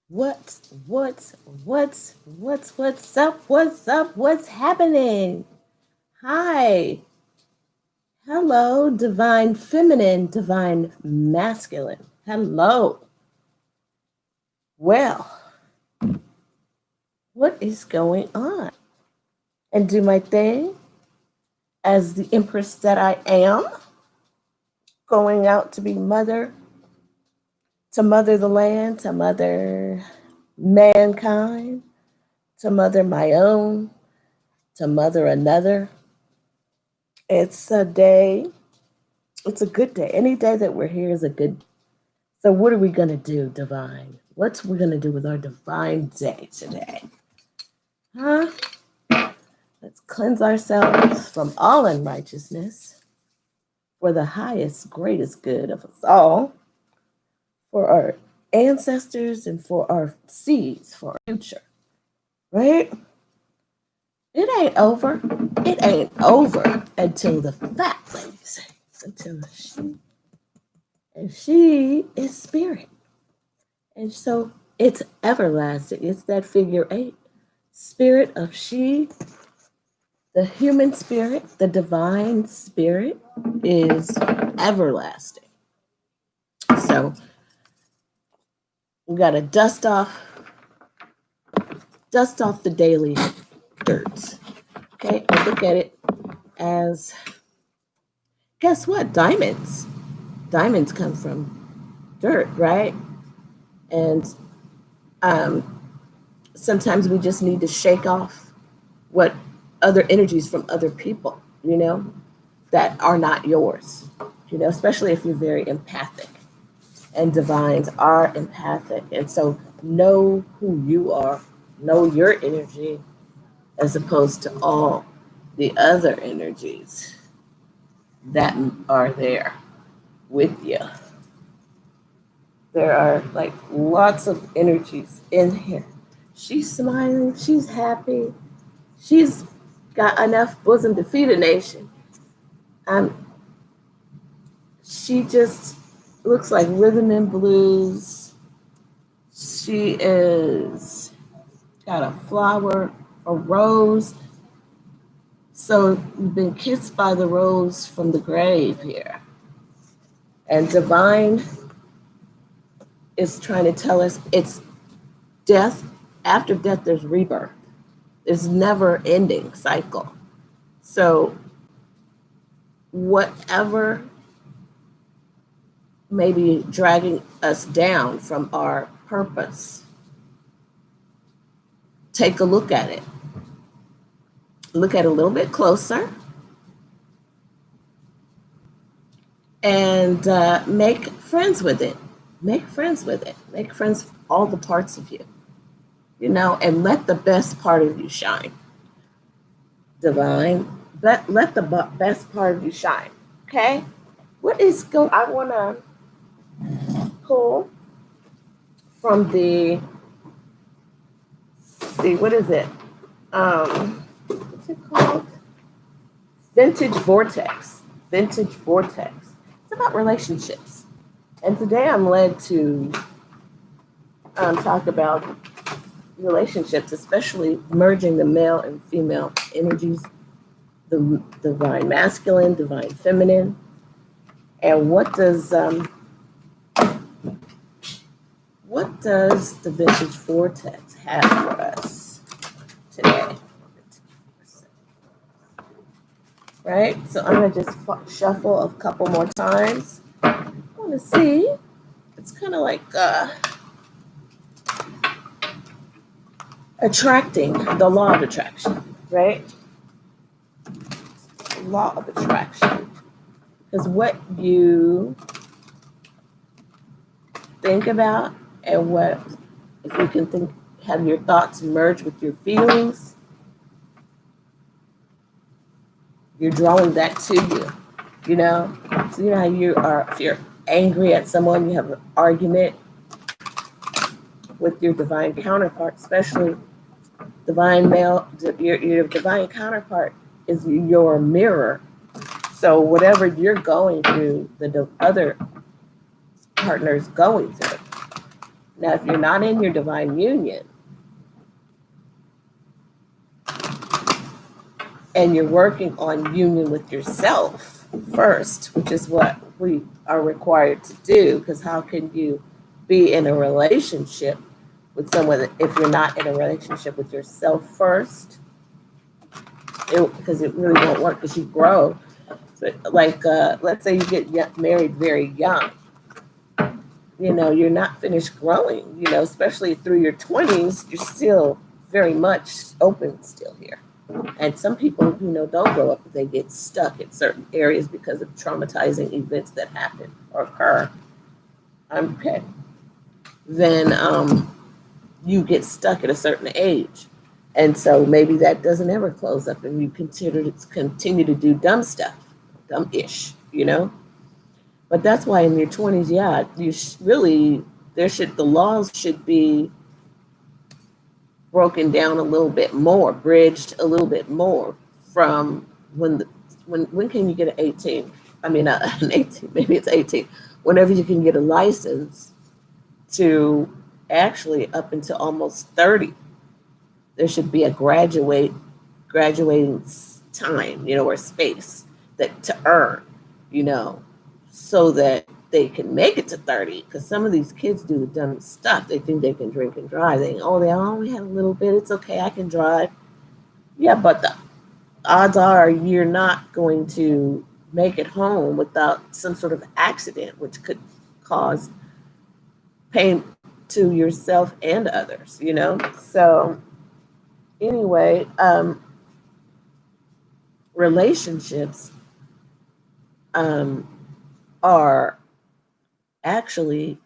What's what's up? What's up? What's happening? Hi. Hello, divine feminine, divine masculine. Hello. Well, what is going on? And do my thing as the empress that I am, going out to be mother, to mother the land, to mother mankind, to mother my own, to mother another. It's a day, it's a good day. Any day that we're here is a good. So what are we going to do, divine? What's we going to do with our divine day today? Huh? Let's cleanse ourselves from all unrighteousness for the highest, greatest good of us all, for our ancestors and for our seeds, for our future. Right? It ain't over. It ain't over until the fat lady sings. Until she is spirit. And so it's everlasting. It's that figure 8. Spirit of she, the human spirit, the divine spirit is everlasting. So we got to dust off the daily dirt. Okay, and look at it as, guess what? Diamonds come from dirt, right? And sometimes we just need to shake off what other energies from other people, that are not yours, especially if you're very empathic. And divines are empathic. And so know who you are, know your energy, as opposed to all the other energies that are there with you. There are like lots of energies in here. She's smiling, she's happy, she's got enough bosom to feed a nation. She just looks like rhythm and blues. She is got a flower, a rose. So you've been kissed by the rose from the grave here. And divine is trying to tell us it's death. After death, there's rebirth. There's never ending cycle. So whatever may be dragging us down from our purpose, take a look at it. Look at it a little bit closer. And make friends with it. Make friends with it. Make friends with all the parts of you. And let the best part of you shine. Divine, but let the best part of you shine. Okay? What is going? I want to pull from the. See, what is it? What's it called? Vintage Vortex. Vintage Vortex. It's about relationships. And today I'm led to talk about relationships, especially merging the male and female energies, the divine masculine, divine feminine. And what does the Vintage Vortex have for us today? Right? So I'm going to just shuffle a couple more times. I want to see. It's kind of like attracting, the law of attraction, right? Law of attraction. Because what you think about and what, if you can have your thoughts merge with your feelings, you're drawing that to you, So you know how you are, if you're angry at someone, you have an argument with your divine counterpart, especially divine male, your divine counterpart is your mirror. So whatever you're going through, the other partner's going through. Now, if you're not in your divine union and you're working on union with yourself first, which is what we are required to do, because how can you be in a relationship with someone if you're not in a relationship with yourself first? Because it really won't work, because you grow. So, like, let's say you get married very young. You're not finished growing, especially through your 20s, you're still very much open still here. And some people, don't grow up, but they get stuck in certain areas because of traumatizing events that happen or occur. Okay. Then you get stuck at a certain age. And so maybe that doesn't ever close up and you continue to do dumb stuff, dumb-ish. But that's why in your 20s, yeah, the laws should be broken down a little bit more, bridged a little bit more from when can you get an 18? I mean, an 18, maybe it's 18. Whenever you can get a license to actually up until almost 30, there should be a graduating time, or space that to earn, so that they can make it to 30. Because some of these kids do the dumb stuff. They think they can drink and drive. They only had a little bit. It's okay. I can drive. Yeah, but the odds are you're not going to make it home without some sort of accident, which could cause pain to yourself and others. So anyway, relationships are actually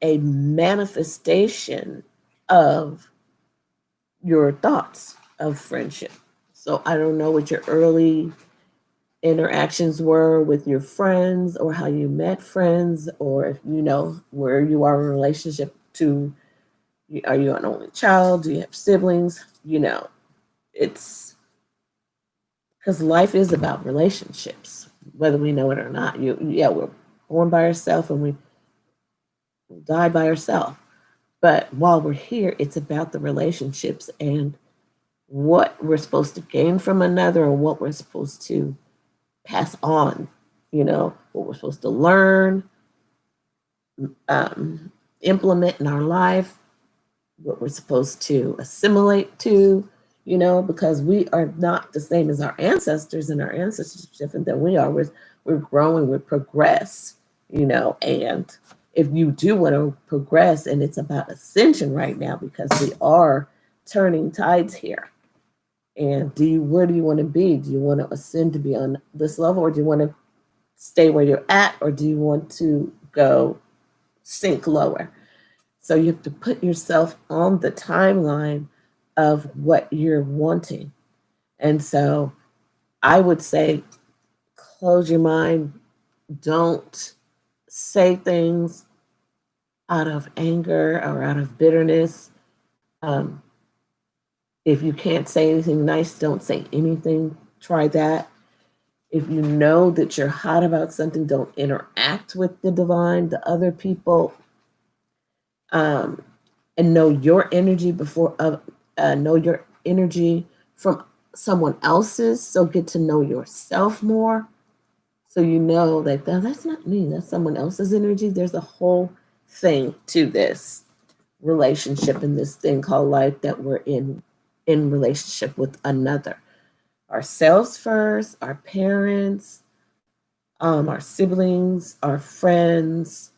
a manifestation of your thoughts of friendship. So I don't know what your early interactions were with your friends or how you met friends, or if where you are in a relationship to, are you an only child? Do you have siblings? It's because life is about relationships, whether we know it or not. We're born by ourselves and we die by ourselves. But while we're here, it's about the relationships and what we're supposed to gain from another and what we're supposed to pass on, what we're supposed to learn, implement in our life, what we're supposed to assimilate to, because we are not the same as our ancestors, and our ancestors are different than we are. We're growing, we progress, and if you do want to progress, and it's about ascension right now, because we are turning tides here. And where do you want to be? Do you want to ascend to be on this level, or do you want to stay where you're at, or do you want to go sink lower? So you have to put yourself on the timeline of what you're wanting. And so I would say, close your mind. Don't say things out of anger or out of bitterness. If you can't say anything nice, don't say anything. Try that. If you know that you're hot about something, don't interact with the divine, the other people, and know your energy know your energy from someone else's. So get to know yourself more. So that's not me, that's someone else's energy. There's a whole thing to this relationship and this thing called life, that we're in relationship with another. Ourselves first, our parents, our siblings, our friends,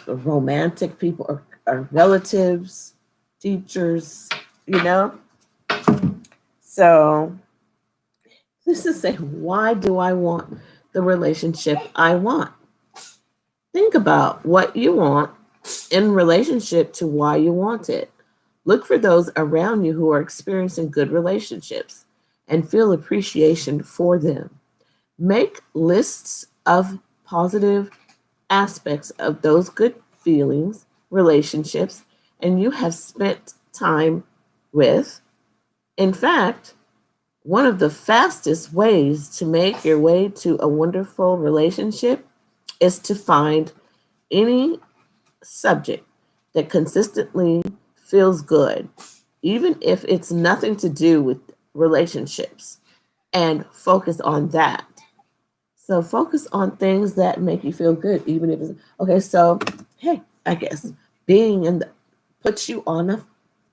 romantic people, or our relatives, teachers, So this is saying, why do I want the relationship I want? Think about what you want in relationship to why you want it. Look for those around you who are experiencing good relationships and feel appreciation for them. Make lists of positive aspects of those good feelings, relationships, and you have spent time with. In fact, one of the fastest ways to make your way to a wonderful relationship is to find any subject that consistently feels good, even if it's nothing to do with relationships, and focus on that. So focus on things that make you feel good, even if it's okay. So, hey, I guess being in the puts you on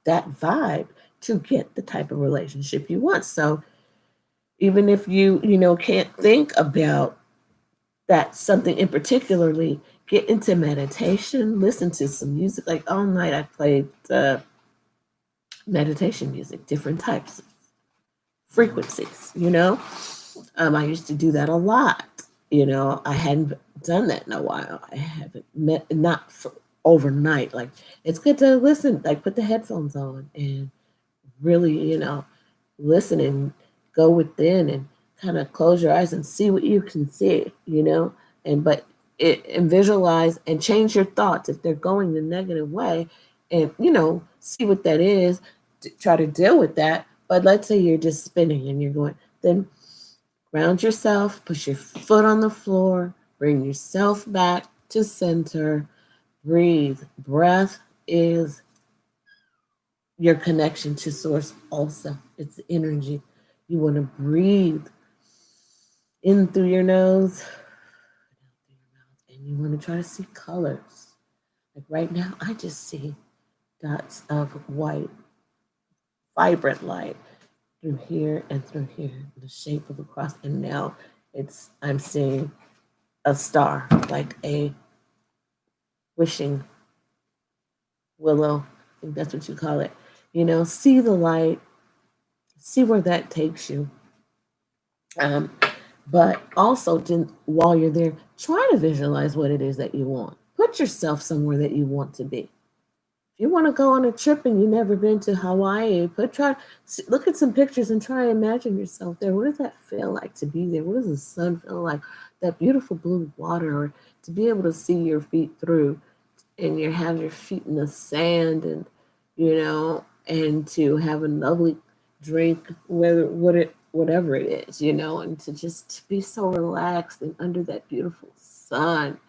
that vibe to get the type of relationship you want. So even if you can't think about that something in particularly, get into meditation, listen to some music. Like all night I played meditation music, different types, frequencies. I used to do that a lot. I hadn't done that in a while. I haven't not for overnight. Like it's good to listen, like put the headphones on and really, listen and go within and kind of close your eyes and see what you can see, and visualize and change your thoughts if they're going the negative way, and see what that is, try to deal with that. But let's say you're just spinning and you're going, then ground yourself, push your foot on the floor, bring yourself back to center, breathe. Breath is your connection to source also. It's energy. You want to breathe in through your nose, out through your mouth, and you want to try to see colors. Like right now, I just see dots of white, vibrant light through here and through here, the shape of a cross. And now I'm seeing a star, like a wishing willow. I think that's what you call it. See the light, see where that takes you. But also, while you're there, try to visualize what it is that you want. Put yourself somewhere that you want to be. If you want to go on a trip and you've never been to Hawaii, look at some pictures and try to imagine yourself there. What does that feel like to be there? What does the sun feel like? That beautiful blue water, or to be able to see your feet through, and you have your feet in the sand, and and to have a lovely drink, whatever it is, and to just be so relaxed and under that beautiful sun,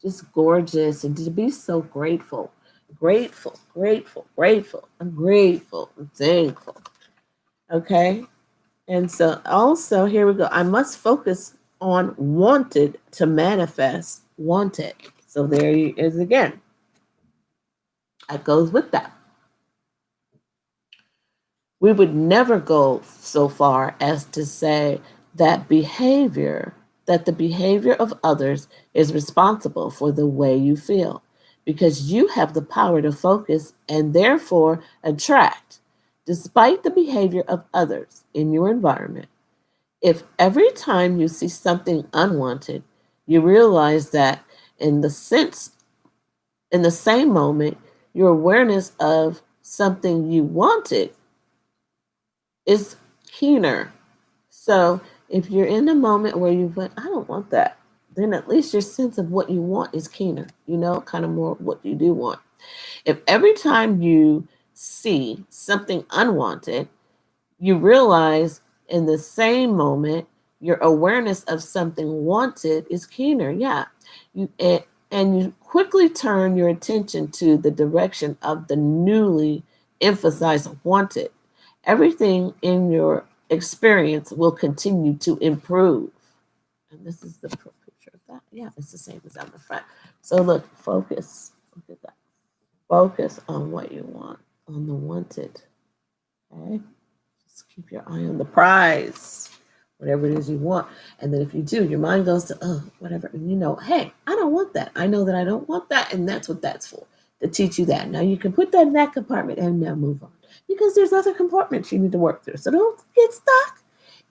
just gorgeous, and to be so grateful. Grateful, grateful, grateful. I'm grateful. I'm thankful. Okay? And so also, here we go. I must focus on wanted to manifest wanted. So there he is again. That goes with that. We would never go so far as to say that the behavior of others is responsible for the way you feel, because you have the power to focus and therefore attract, despite the behavior of others in your environment. If every time you see something unwanted, you realize that in the same moment, your awareness of something you wanted is keener. So if you're in a moment where you went, I don't want that, then at least your sense of what you want is keener, kind of more what you do want. If every time you see something unwanted, you realize in the same moment your awareness of something wanted is keener. Yeah. And you quickly turn your attention to the direction of the newly emphasized wanted. Everything in your experience will continue to improve. And this is the picture of that. Yeah, it's the same as on the front. So look, focus. Look at that. Focus on what you want, on the wanted. Okay? Just keep your eye on the prize, whatever it is you want. And then if you do, your mind goes to, whatever. And hey, I don't want that. I know that I don't want that. And that's what that's for, to teach you that. Now you can put that in that compartment and now move on. Because there's other compartments you need to work through. So don't get stuck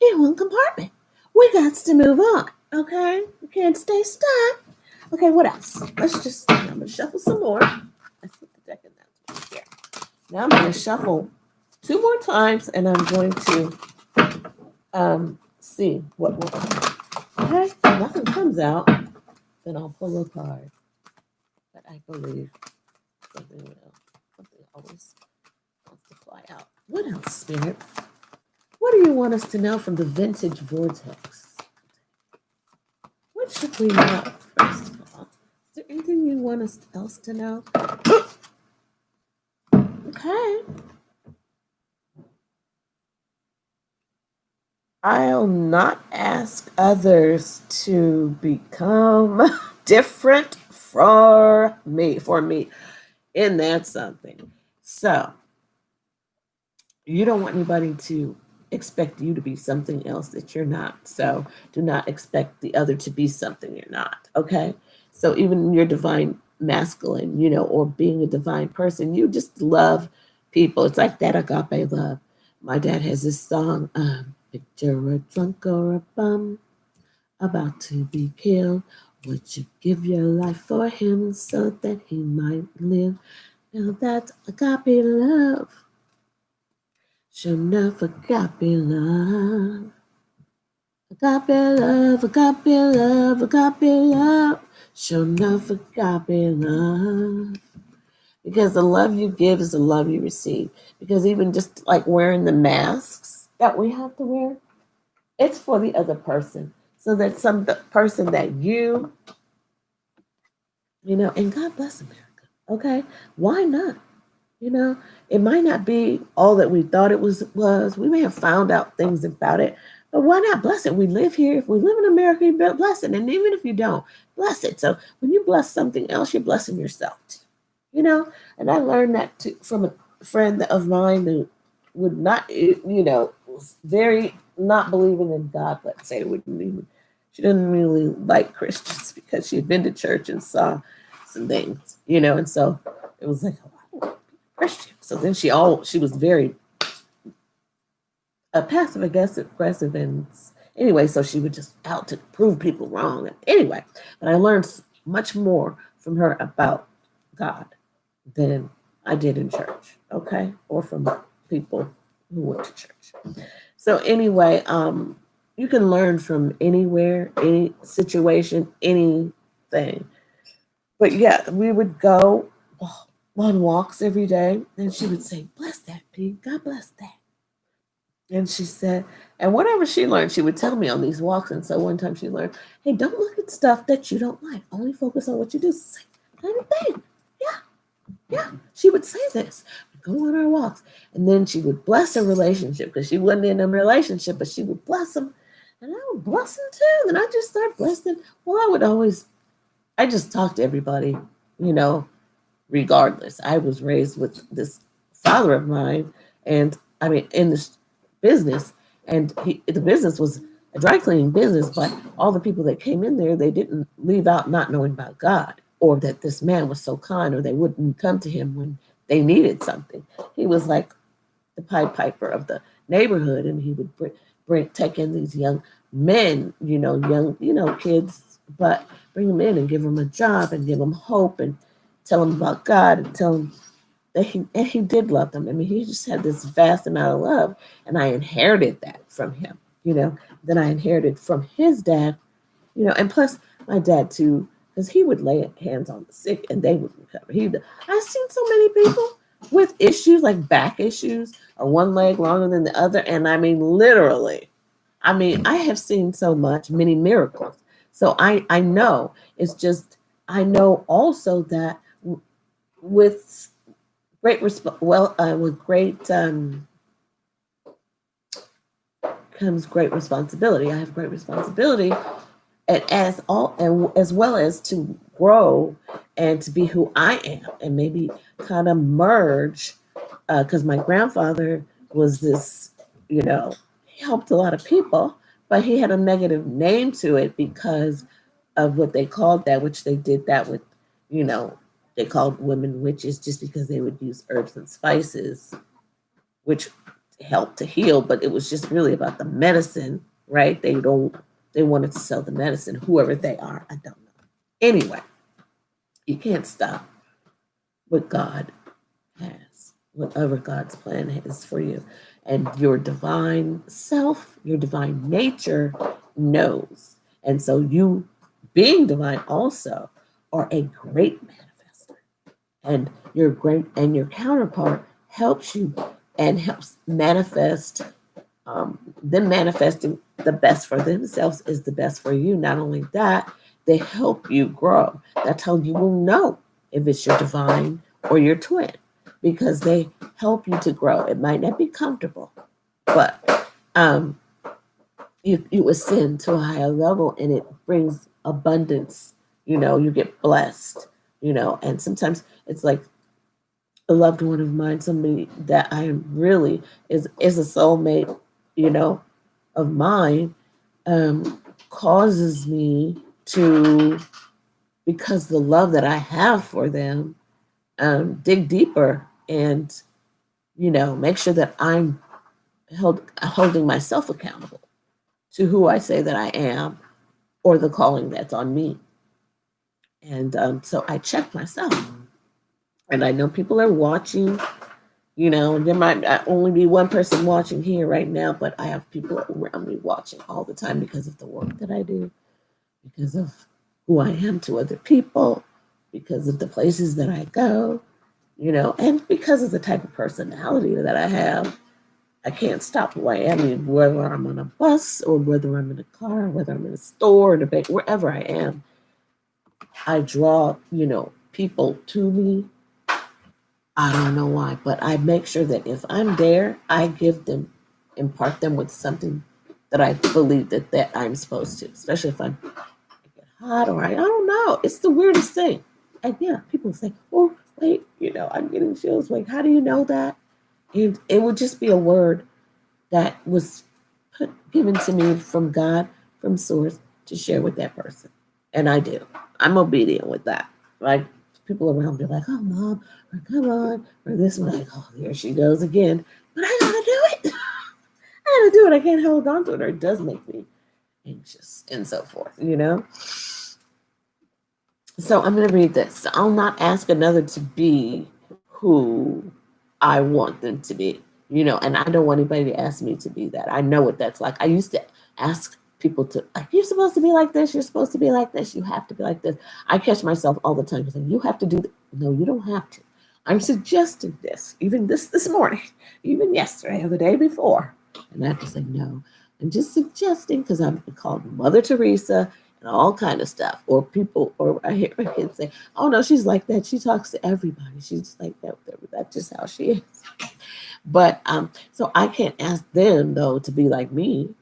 in one compartment. We got to move on, okay? We can't stay stuck. Okay, what else? I'm going to shuffle some more. Let's put the deck in that here. Now I'm going to shuffle 2 more times, and I'm going to see what will come. Okay, if nothing comes out, then I'll pull a card. But I believe something will. Something always wants to fly out. What else, Spirit? What do you want us to know from the vintage Vortex? What should we know, first of all? Is there anything you want us else to know? Okay. I'll not ask others to become different for me. And that's something. So you don't want anybody to expect you to be something else that you're not. So do not expect the other to be something you're not. Okay. So even in your divine masculine, or being a divine person, you just love people. It's like that agape love. My dad has this song, picture a drunk or a bum about to be killed. Would you give your life for him so that he might live? Now that's agape love. Show enough agape love. Agape love, agape love, agape love. Show enough agape love. Because the love you give is the love you receive. Because even just like wearing the masks that we have to wear, it's for the other person. So that some person that and God bless America. Okay? Why not? It might not be all that we thought it was. We may have found out things about it, but why not bless it? We live here. If we live in America, you better bless it. And even if you don't, bless it. So when you bless something else, you're blessing yourself too. And I learned that too from a friend of mine who would not, was very not believing in God, let's say, she didn't really like Christians because she had been to church and saw some things, and so it was like, oh, Christian. So then she was very passive aggressive, and anyway, so she would just out to prove people wrong. And anyway, but I learned much more from her about God than I did in church, okay, or from people who went to church. So anyway, you can learn from anywhere, any situation, anything. But yeah, we would go on walks every day, and she would say, "Bless that pig, God bless that." And she said, and whatever she learned, she would tell me on these walks. And so one time she learned, "Hey, don't look at stuff that you don't like. Only focus on what you do." Same kind of thing. Yeah. She would say this. We'd go on our walks, and then she would bless a relationship because she wasn't in a relationship, but she would bless them, and I would bless them too. And I just started blessing. Well, I just talk to everybody, regardless. I was raised with this father of mine, and I mean, in this business, and the business was a dry cleaning business, but all the people that came in there, they didn't leave out not knowing about God, or that this man was so kind, or they wouldn't come to him when they needed something. He was like the Pied Piper of the neighborhood, and he would take in these young men, kids, but bring them in and give them a job and give them hope and tell them about God and tell them that he did love them. I mean, he just had this vast amount of love, and I inherited that from him. Then I inherited from his dad, and plus my dad too, because he would lay hands on the sick and they would recover. I've seen so many people with issues like back issues or one leg longer than the other, and I mean literally. I mean, I have seen so many miracles. So I know it's just I know also that with with great comes great responsibility. I have great responsibility, and as well as to grow and to be who I am, and maybe kind of merge. Because my grandfather was this, he helped a lot of people, but he had a negative name to it because of what they called that, which they did that with, they called women witches just because they would use herbs and spices, which helped to heal, but it was just really about the medicine, right? They wanted to sell the medicine, whoever they are, I don't know. Anyway, you can't stop what God has, whatever God's plan is for you. And your divine self, your divine nature knows. And so you, being divine also, are a great manifester. And your counterpart helps you and helps manifest. Them manifesting the best for themselves is the best for you. Not only that, they help you grow. That's how you will know if it's your divine or your twin. because they help you to grow. It might not be comfortable, but you ascend to a higher level, and it brings abundance. You get blessed. And sometimes it's like a loved one of mine, somebody that I am really is a soulmate, of mine, causes me to, because the love that I have for them, dig deeper and make sure that I'm holding myself accountable to who I say that I am, or the calling that's on me. And so I check myself, and I know people are watching. There might not only be one person watching here right now, but I have people around me watching all the time because of the work that I do, because of who I am to other people, because of the places that I go, and because of the type of personality that I have. I can't stop who I am, whether I'm on a bus or whether I'm in a car, whether I'm in a store, in a bank, wherever I am. I draw, people to me. I don't know why, but I make sure that if I'm there, I impart them with something that I believe that I'm supposed to, especially if I get hot, or I don't know. It's the weirdest thing. And yeah, people say, oh, wait, I'm getting chills. Like, how do you know that? And it would just be a word that was given to me from God, from Source, to share with that person. And I do. I'm obedient with that. Like, people around me are like, oh, Mom, or come on, or this one, like, oh, there she goes again. But I gotta do it. I gotta do it. I can't hold on to it, or it does make me anxious, and so forth, So I'm going to read this. I'll not ask another to be who I want them to be, and I don't want anybody to ask me to be that. I know what that's like. I used to ask people to, like, you're supposed to be like this. You're supposed to be like this. You have to be like this. I catch myself all the time saying, you have to do that. No, you don't have to. I'm suggesting this, even this morning, even yesterday or the day before. And I have to say, no, I'm just suggesting, because I'm called Mother Teresa and all kind of stuff. Or people, or I hear my kids say, oh no, she's like that. She talks to everybody. She's just like that. That's just how she is. But so I can't ask them though to be like me.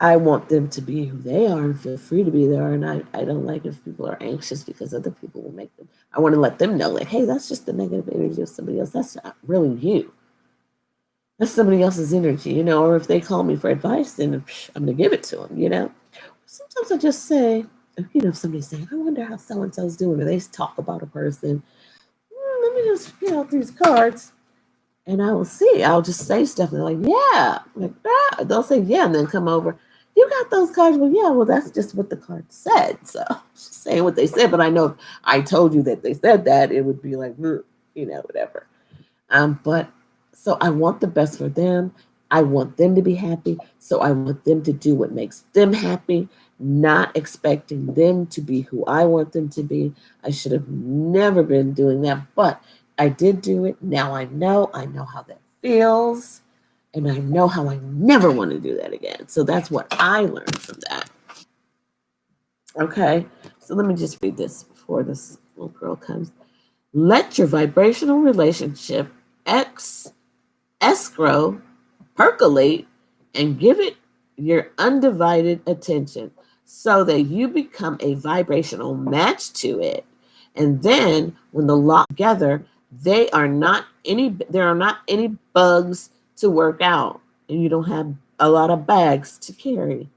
I want them to be who they are and feel free to be there. And I don't like if people are anxious because other people will make them. I want to let them know, like, hey, that's just the negative energy of somebody else. That's not really you. That's somebody else's energy, or if they call me for advice, then I'm going to give it to them, Sometimes I just say, if somebody's saying, I wonder how so-and-so's doing, or they talk about a person, let me just get out these cards, and I will see. I'll just say stuff, and they're like, yeah. Like, ah. They'll say, yeah, and then come over. You got those cards? Well, yeah, well, that's just what the card said. So just saying what they said, but I know if I told you that they said that, it would be like, whatever. But so I want the best for them. I want them to be happy. So I want them to do what makes them happy, not expecting them to be who I want them to be. I should have never been doing that, but I did do it. Now I know how that feels, and I know how I never want to do that again. So that's what I learned from that. Okay, so let me just read this before this little girl comes. Let your vibrational relationship escrow, percolate, and give it your undivided attention so that you become a vibrational match to it. And then when the lock together, there are not any bugs to work out, and you don't have a lot of bags to carry,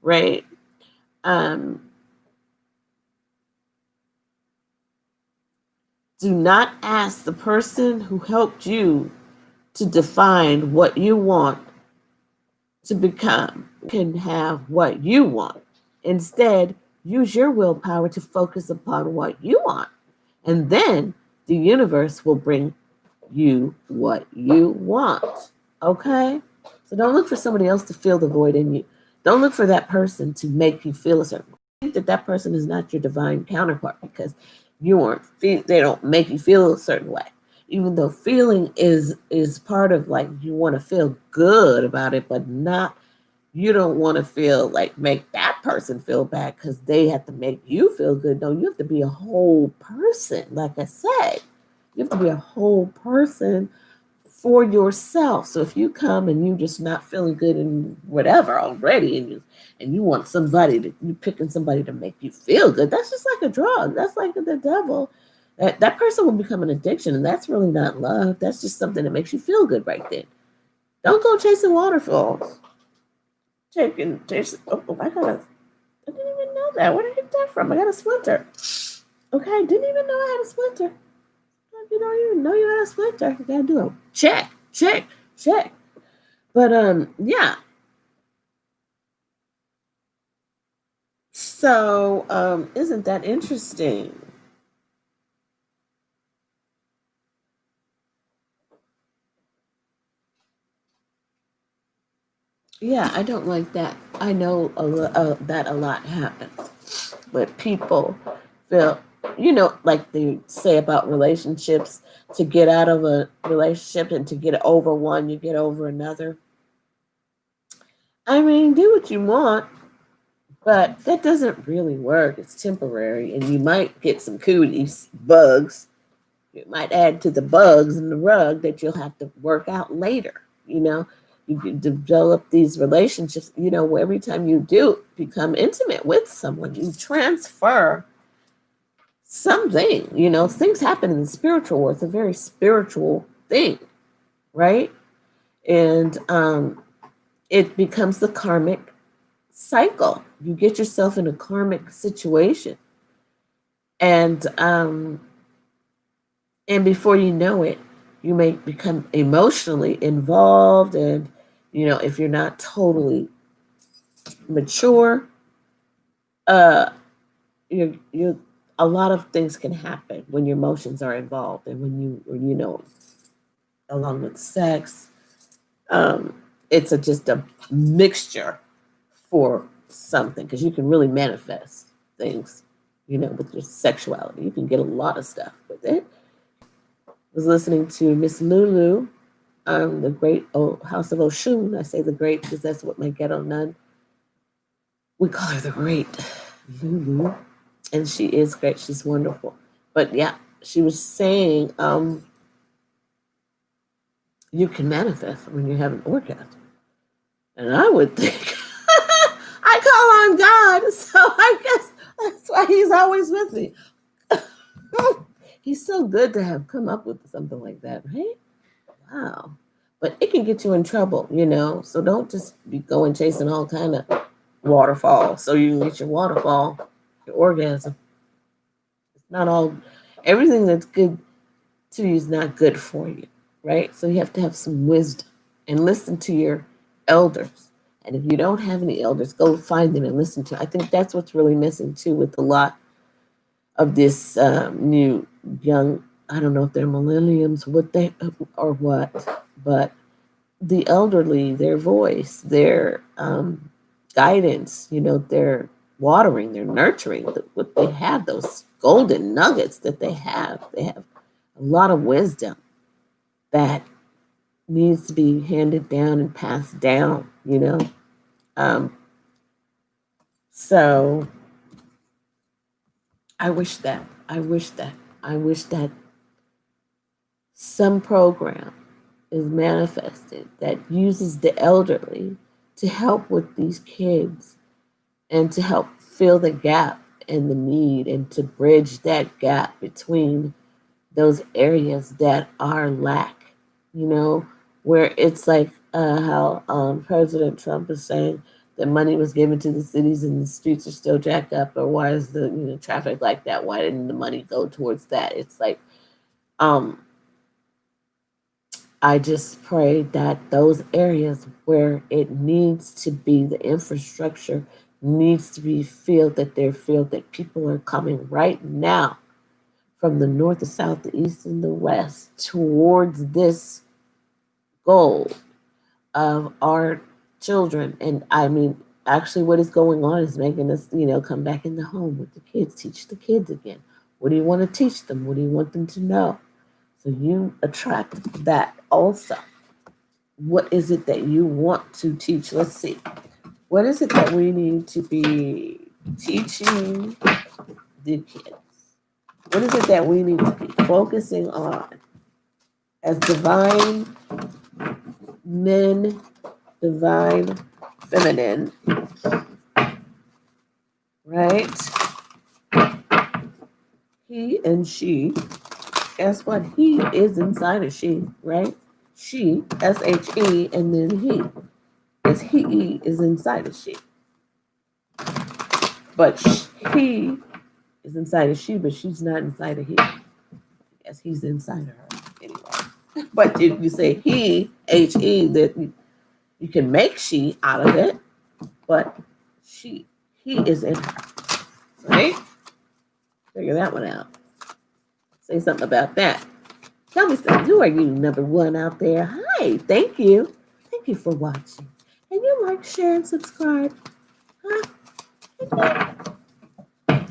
right? Do not ask the person who helped you to define what you want to become. You can have what you want. Instead, use your willpower to focus upon what you want. And then the universe will bring you what you want. Okay? So don't look for somebody else to fill the void in you. Don't look for that person to make you feel a certain way. Think that person is not your divine counterpart because they don't make you feel a certain way. Even though feeling is part of, like, you want to feel good about it, but not, you don't want to feel like make that person feel bad because they have to make you feel good. No, you have to be a whole person, like I said. You have to be a whole person for yourself. So if you come and you just not feeling good and whatever already, and you want somebody to, you picking somebody to make you feel good, that's just like a drug. That's like the devil. That person will become an addiction, and that's really not love. That's just something that makes you feel good right then. Don't go chasing waterfalls. Chasing. Oh, I didn't even know that. Where did I get that from? I got a splinter. Okay, I didn't even know I had a splinter. You don't even know you had a splinter. You gotta do a check. But yeah. So isn't that interesting? Yeah, I don't like that. I know that a lot happens, but people feel, like they say about relationships, to get out of a relationship and to get over one, you get over another. I mean, do what you want, but that doesn't really work. It's temporary, and you might get some cooties, bugs. It might add to the bugs in the rug that you'll have to work out later. You can develop these relationships, where every time you do become intimate with someone, you transfer something. Things happen in the spiritual world. It's a very spiritual thing, right? And it becomes the karmic cycle. You get yourself in a karmic situation, and before you know it, you may become emotionally involved, and if you're not totally mature, uh, you a lot of things can happen when your emotions are involved, and when along with sex, um, it's just a mixture for something, because you can really manifest things, with your sexuality. You can get a lot of stuff with it. I was listening to Miss Lulu, the great House of Oshun. I say the great because that's what my ghetto nun, we call her the great Lulu, and she is great. She's wonderful. But yeah, she was saying you can manifest when you have an orgasm, and I would think I call on God, so I guess that's why He's always with me. He's so good to have come up with something like that, right? Wow. But it can get you in trouble, so don't just be going chasing all kind of waterfalls so you can get your waterfall, your orgasm. It's not all, everything that's good to you is not good for you, right? So you have to have some wisdom and listen to your elders. And if you don't have any elders, go find them and listen to. I think that's what's really missing too with a lot of this new young, I don't know if they're millenniums, what they or what, but the elderly, their voice, their guidance, their watering, their nurturing, what they have, those golden nuggets that they have a lot of wisdom that needs to be handed down and passed down, so I wish that some program is manifested that uses the elderly to help with these kids and to help fill the gap and the need, and to bridge that gap between those areas that are lack, where it's like how President Trump is saying that money was given to the cities and the streets are still jacked up, or why is the traffic like that? Why didn't the money go towards that? It's like I just pray that those areas where it needs to be, the infrastructure needs to be filled, that they're filled, that people are coming right now from the north, the south, the east, and the west towards this goal of our children. And I mean, actually, what is going on is making us, come back in the home with the kids, teach the kids again. What do you want to teach them? What do you want them to know? So you attract that also. What is it that you want to teach? Let's see. What is it that we need to be teaching the kids? What is it that we need to be focusing on as divine men, divine feminine, right? He and she, guess what? He is inside of she, right? She, S-H-E, and then he. Because he is inside of she. But he is inside of she, but she's not inside of he. I guess he's inside of her anyway. But if you say he, H-E, that you can make she out of it, but he is in her, right? Figure that one out. Say something about that. Tell me something. Who are you, number one out there? Hi, thank you. Thank you for watching. Can you like, share, and subscribe? Huh?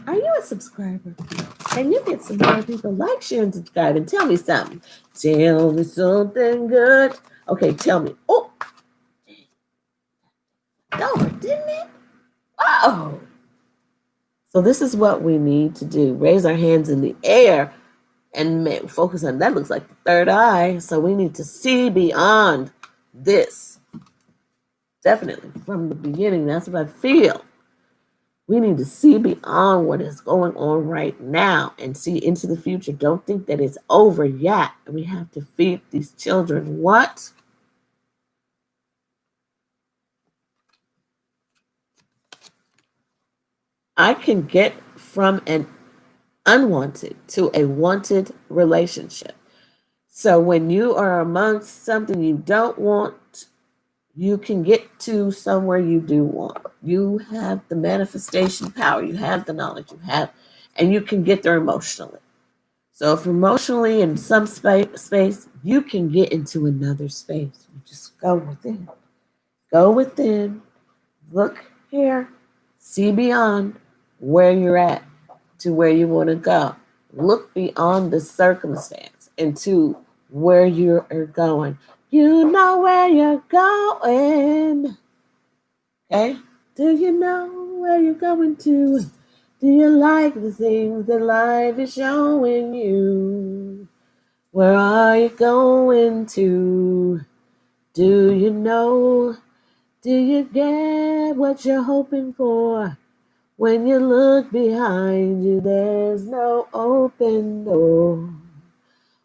Are you a subscriber? Can you get some more people? Like, share, and subscribe, and tell me something. Tell me something good. Okay, tell me. Oh, over, didn't it? Oh. So this is what we need to do. Raise our hands in the air and focus on that. Looks like the third eye. So we need to see beyond this. Definitely from the beginning. That's what I feel. We need to see beyond what is going on right now and see into the future. Don't think that it's over yet. And we have to feed these children what? I can get from an unwanted to a wanted relationship. So when you are amongst something you don't want, you can get to somewhere you do want. You have the manifestation power, you have the knowledge, and you can get there emotionally. So if emotionally in some space, you can get into another space. You just go within. Go within, look here, see beyond where you're at to where you want to go. Look beyond the circumstance into where you are going. You know where you're going. Okay? Do you know where you're going to? Do you like the things that life is showing you? Where are you going to? Do you know? Do you get what you're hoping for? When you look behind you, there's no open door.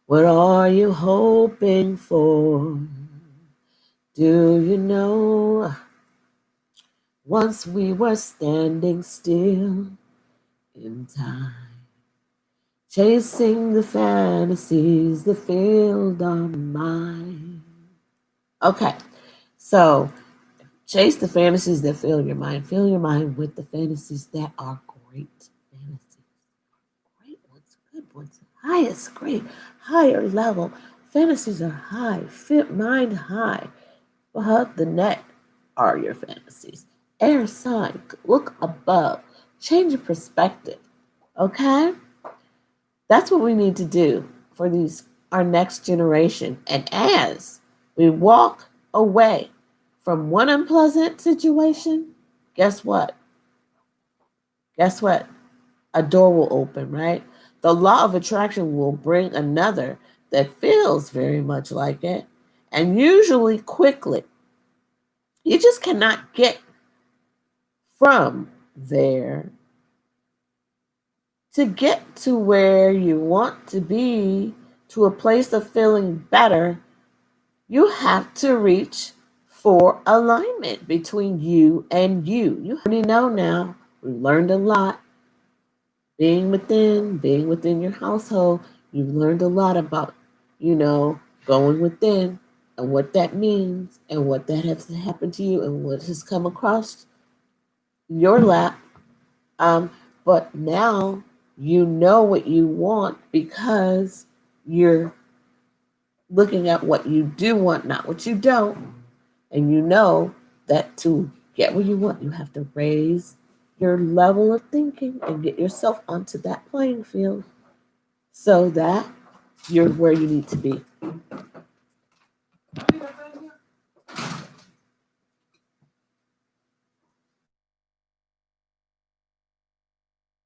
What are you hoping for? Do you know? Once we were standing still in time, chasing the fantasies that filled our mind. Okay, so chase the fantasies that fill your mind. Fill your mind with the fantasies that are great fantasies. Great ones, good ones, highest grade, higher level. Fantasies are high, fit mind high. But the neck are your fantasies. Air sign, look above, change your perspective. Okay? That's what we need to do for our next generation. And as we walk away from one unpleasant situation, guess what? Guess what? A door will open, right? The law of attraction will bring another that feels very much like it, and usually quickly. You just cannot get from there to get to where you want to be, to a place of feeling better. You have to reach for alignment between you and you. You already know now. We learned a lot. Being within your household, you've learned a lot about, going within and what that means and what that has happened to you and what has come across your lap. But now you know what you want because you're looking at what you do want, not what you don't. And you know that to get what you want, you have to raise your level of thinking and get yourself onto that playing field so that you're where you need to be.